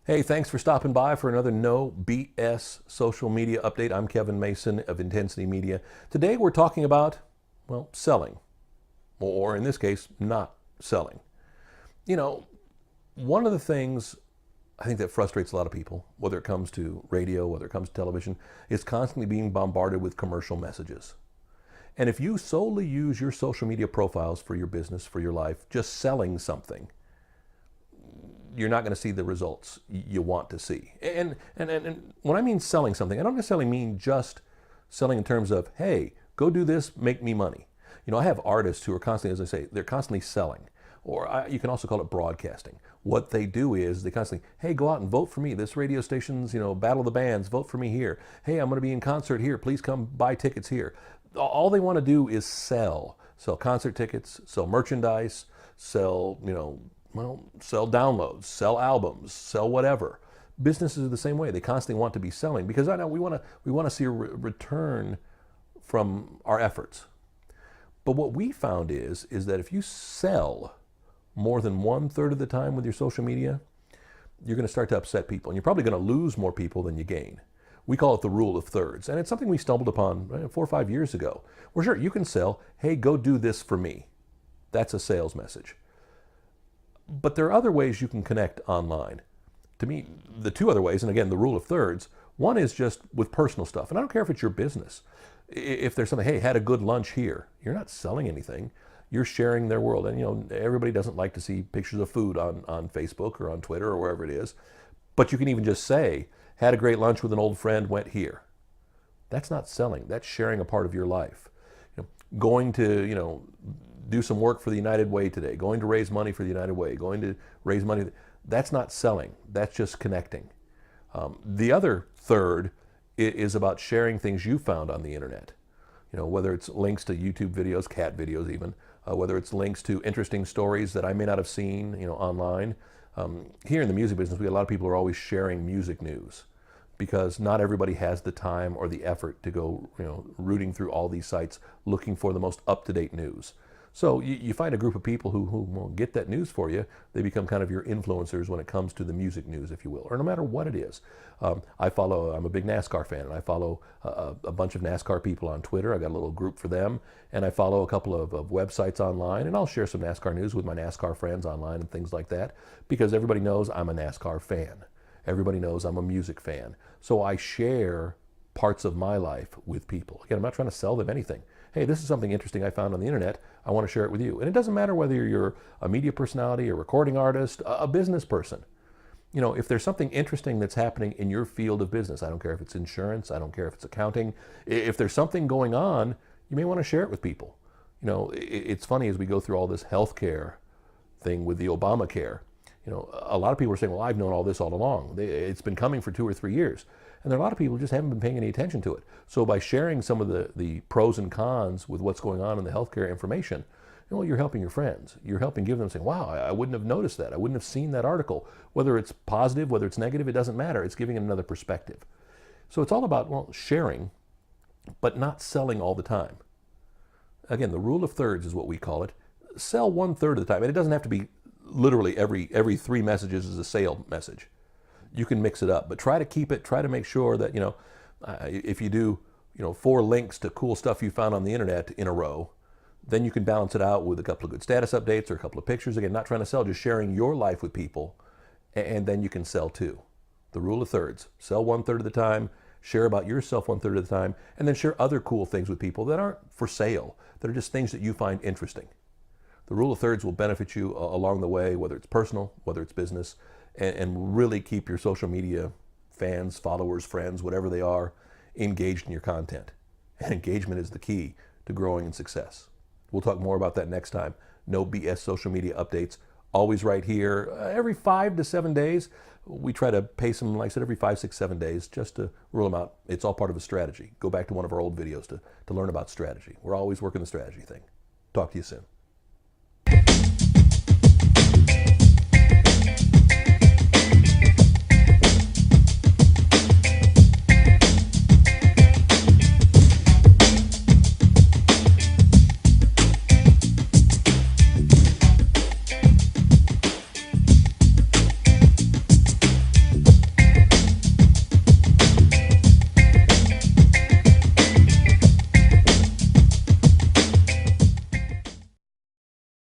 Hey, thanks for stopping by for another No BS social media update. I'm Kevin Mason of Intensity Media. Today we're talking about, well, selling, or in this case, not selling. You know, one of the things I think that frustrates a lot of people, whether it comes to radio, whether it comes to television, is constantly being bombarded with commercial messages. And if you solely use your social media profiles for your business, for your life, just selling something, you're not going to see the results you want to see. And when I mean selling something, I don't necessarily mean just selling in terms of, hey, go do this, make me money. You know, I have artists who are constantly, as I say, they're constantly selling. Or you can also call it broadcasting. What they do is they constantly, hey, go out and vote for me. This radio station's, Battle of the Bands, vote for me here. Hey, I'm going to be in concert here. Please come buy tickets here. All they want to do is sell concert tickets, sell merchandise, sell downloads, sell albums, sell whatever. Businesses are the same way. They constantly want to be selling because I know we want to see a return from our efforts. But what we found is that if you sell more than 1/3 of the time with your social media, you're going to start to upset people, and you're probably going to lose more people than you gain. We call it the rule of thirds, and it's something we stumbled upon 4 or 5 years ago. Well, sure, you can sell, hey, go do this for me. That's a sales message. But there are other ways you can connect online. To me, the two other ways, and again, the rule of thirds, one is just with personal stuff. And I don't care if it's your business. If there's something, hey, had a good lunch here, you're not selling anything. You're sharing their world. And everybody doesn't like to see pictures of food on Facebook or on Twitter or wherever it is. But you can even just say, had a great lunch with an old friend, went here. That's not selling. That's sharing a part of your life. Going to, do some work for the United Way today, going to raise money for the United Way, going to raise money. That's not selling. That's just connecting. The other third is about sharing things you found on the internet. Whether it's links to YouTube videos, cat videos even, whether it's links to interesting stories that I may not have seen, online. Here in the music business, a lot of people are always sharing music news because not everybody has the time or the effort to go, rooting through all these sites looking for the most up-to-date news. So you find a group of people who will get that news for you. They become kind of your influencers when it comes to the music news, if you will, or no matter what it is. I'm a big NASCAR fan, and I follow a bunch of NASCAR people on Twitter. I got a little group for them, and I follow a couple of websites online, and I'll share some NASCAR news with my NASCAR friends online and things like that, because everybody knows I'm a NASCAR fan. Everybody knows I'm a music fan. So I share parts of my life with people. Again, I'm not trying to sell them anything. Hey, this is something interesting I found on the internet. I want to share it with you. And it doesn't matter whether you're a media personality, a recording artist, a business person. If there's something interesting that's happening in your field of business, I don't care if it's insurance, I don't care if it's accounting. If there's something going on, you may want to share it with people. It's funny as we go through all this healthcare thing with the Obamacare. A lot of people are saying, well, I've known all this all along. It's been coming for 2 or 3 years. And there are a lot of people who just haven't been paying any attention to it. So by sharing some of the pros and cons with what's going on in the healthcare information, you're helping your friends. You're helping give them saying, wow, I wouldn't have noticed that. I wouldn't have seen that article. Whether it's positive, whether it's negative, it doesn't matter. It's giving it another perspective. So it's all about, sharing, but not selling all the time. Again, the rule of thirds is what we call it. Sell 1/3 of the time. And it doesn't have to be literally every 3 messages is a sale message. You can mix it up, but try to make sure that, if you do, 4 links to cool stuff you found on the internet in a row, then you can balance it out with a couple of good status updates or a couple of pictures. Again, not trying to sell, just sharing your life with people, and then you can sell too. The rule of thirds: sell 1/3 of the time, share about yourself 1/3 of the time, and then share other cool things with people that aren't for sale, that are just things that you find interesting. The rule of thirds will benefit you along the way, whether it's personal, whether it's business, and really keep your social media fans, followers, friends, whatever they are, engaged in your content. And engagement is the key to growing in success. We'll talk more about that next time. No BS social media updates, always right here. Every 5 to 7 days, we try to pace them, like I said, every 5, 6, 7 days, just to rule them out. It's all part of a strategy. Go back to one of our old videos to learn about strategy. We're always working the strategy thing. Talk to you soon.